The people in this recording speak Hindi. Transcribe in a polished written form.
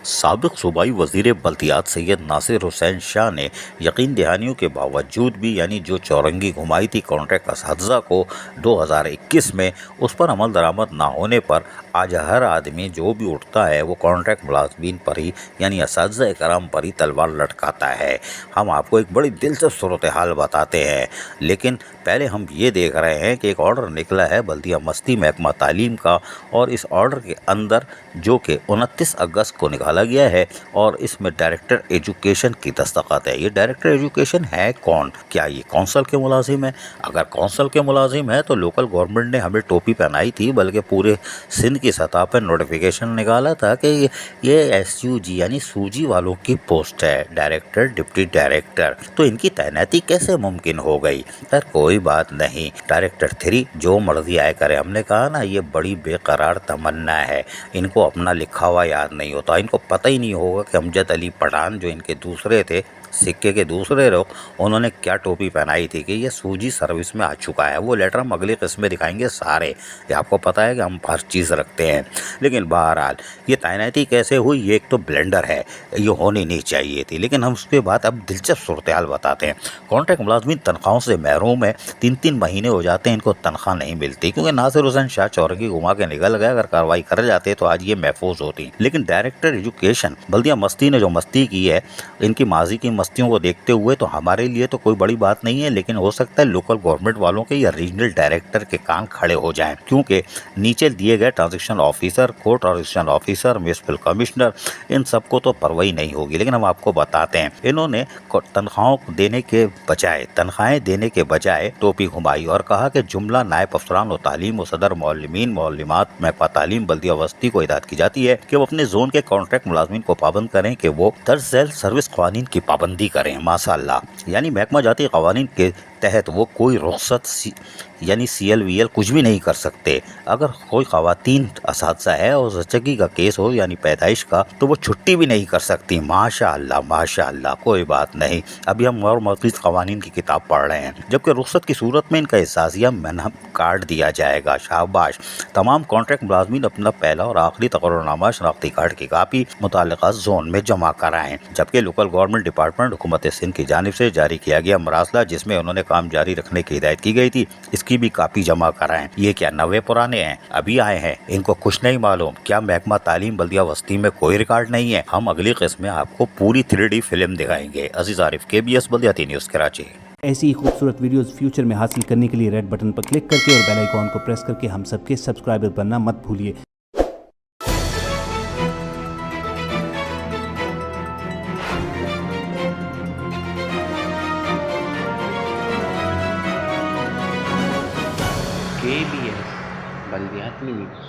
साबिक सूबाई वज़ीर बल्दियात सैयद नासिर हुसैन शाह ने यकीन दहानियों के बावजूद भी यानी जो चौरंगी घुमाई थी कॉन्ट्रैक्ट असातिज़ा को 2021 में, उस पर अमल दरामद ना होने पर आज हर आदमी जो भी उठता है वो कॉन्ट्रैक्ट मुलाज़मीन पर ही यानी असातिज़ा कराम पर ही तलवार लटकाता है। हम आपको एक बड़ी दिलचस्प सूरत हाल बताते हैं, लेकिन पहले हम ये देख रहे हैं कि एक ऑर्डर निकला है बल्दिया मस्ती महकमा तालीम का, और इस ऑर्डर के अंदर जो कि 29 अगस्त को निकाला गया है और इसमें डायरेक्टर एजुकेशन की दस्तखत है। ये डायरेक्टर एजुकेशन है कौन? क्या ये कौंसल के मुलाजिम है? अगर कौंसल के मुलाजिम है तो लोकल गवर्नमेंट ने हमें टोपी पहनाई थी, बल्कि पूरे सिंध की सतह पर नोटिफिकेशन निकाला था कि ये SUG यानी सूजी वालों की पोस्ट है, डायरेक्टर डिप्टी डायरेक्टर। तो इनकी तैनाती कैसे मुमकिन हो गई? पर कोई बात नहीं, डायरेक्टर 3 जो मर्जी आए करे। हमने कहा ना, ये बड़ी बेकरार तमन्ना है, इनको अपना लिखा हुआ याद नहीं होता। इनको पता ही नहीं होगा कि अमजद अली पठान जो इनके दूसरे थे, सिक्के के दूसरे लोग, उन्होंने क्या टोपी पहनाई थी कि ये सूजी सर्विस में आ चुका है। वो लेटर हम अगली किस्त में दिखाएंगे सारे, ये आपको पता है कि हम हर चीज़ रखते हैं। लेकिन बहरहाल ये तैनाती कैसे हुई, ये एक तो ब्लेंडर है, ये होनी नहीं चाहिए थी। लेकिन हम उसके बाद अब दिलचस्प सूरत हाल बताते हैं। कॉन्ट्रैक्ट मुलाजमीन तनख्वाहों से महरूम है, 3-3 महीने हो जाते हैं इनको तनख्वाह नहीं मिलती, क्योंकि नासिर हुसैन शाह चौरंगी घुमा के निकल गए। अगर कार्रवाई कर जाते तो आज ये महफूज होती। लेकिन डायरेक्टर एजुकेशन बल्दिया मस्ती ने जो मस्ती की है, इनकी माजी की मस्तियों को देखते हुए तो हमारे लिए तो कोई बड़ी बात नहीं है, लेकिन हो सकता है लोकल गवर्नमेंट वालों के या रीजनल डायरेक्टर के कान खड़े हो जाएं, क्योंकि नीचे दिए गए ट्रांजेक्शन ऑफिसर, को ट्रांजेक्शन ऑफिसर, म्यूनिसिपल कमिश्नर, इन सबको तो परवाही नहीं होगी। लेकिन हम आपको बताते हैं, इन्होंने तनख्वाहें देने के बजाय टोपी घुमाई और कहा कि जुमला नायब अफसरान और तालीम और सदर मौलमीन मौलमात महकमा तालीम बल्दिया वस्ती को हिदायत की जाती है कि वो अपने जोन के कॉन्ट्रैक्ट मुलाजमीन को पाबंद करें कि वो दर्ज झैल सर्विस क़वानीन की पाबंदी करें। माशाअल्लाह, यानी महकमा जाती कवानीन के तहत वो कोई रुख्सत यानी CLVL कुछ भी नहीं कर सकते। अगर कोई ख़वातीन असातिज़ा है और ज़चगी का केस हो यानी पैदाइश का, तो वो छुट्टी भी नहीं कर सकती। माशाअल्लाह माशाअल्लाह, कोई बात नहीं। अभी हम और मज़ीद क़वानीन की किताब पढ़ रहे हैं, जबकि रुख्सत की सूरत में इनका एहसासिया मनहम काट दिया जाएगा। शाबाश। तमाम कॉन्ट्रैक्ट मुलाजमीन अपना पहला और आखिरी तकर्रुरनामा शनाख्ती कार्ड की कापी मुताल्लिक़ा जोन में जमा कराएं। जबकि लोकल गवर्नमेंट डिपार्टमेंट हुकूमत सिंध की जानिब से जारी किया गया मरासला, जिसमें उन्होंने काम जारी रखने की हिदायत की गई थी, इसकी भी कापी जमा कराएं। ये क्या नवे पुराने हैं, अभी आए हैं, इनको कुछ नहीं मालूम? क्या महकमा तालीम बल्दिया वस्ती में कोई रिकॉर्ड नहीं है? हम अगली किस्त में आपको पूरी 3D फिल्म दिखाएंगे। अजीज आरिफ, KBS बल्दियाती न्यूज़ कराची। ऐसी ही खूबसूरत वीडियोस फ्यूचर में हासिल करने के लिए रेड बटन पर क्लिक करके और बेल आइकॉन को प्रेस करके हम सबके सब्सक्राइबर बनना मत भूलिए। KBS बल्दियाती न्यूज़।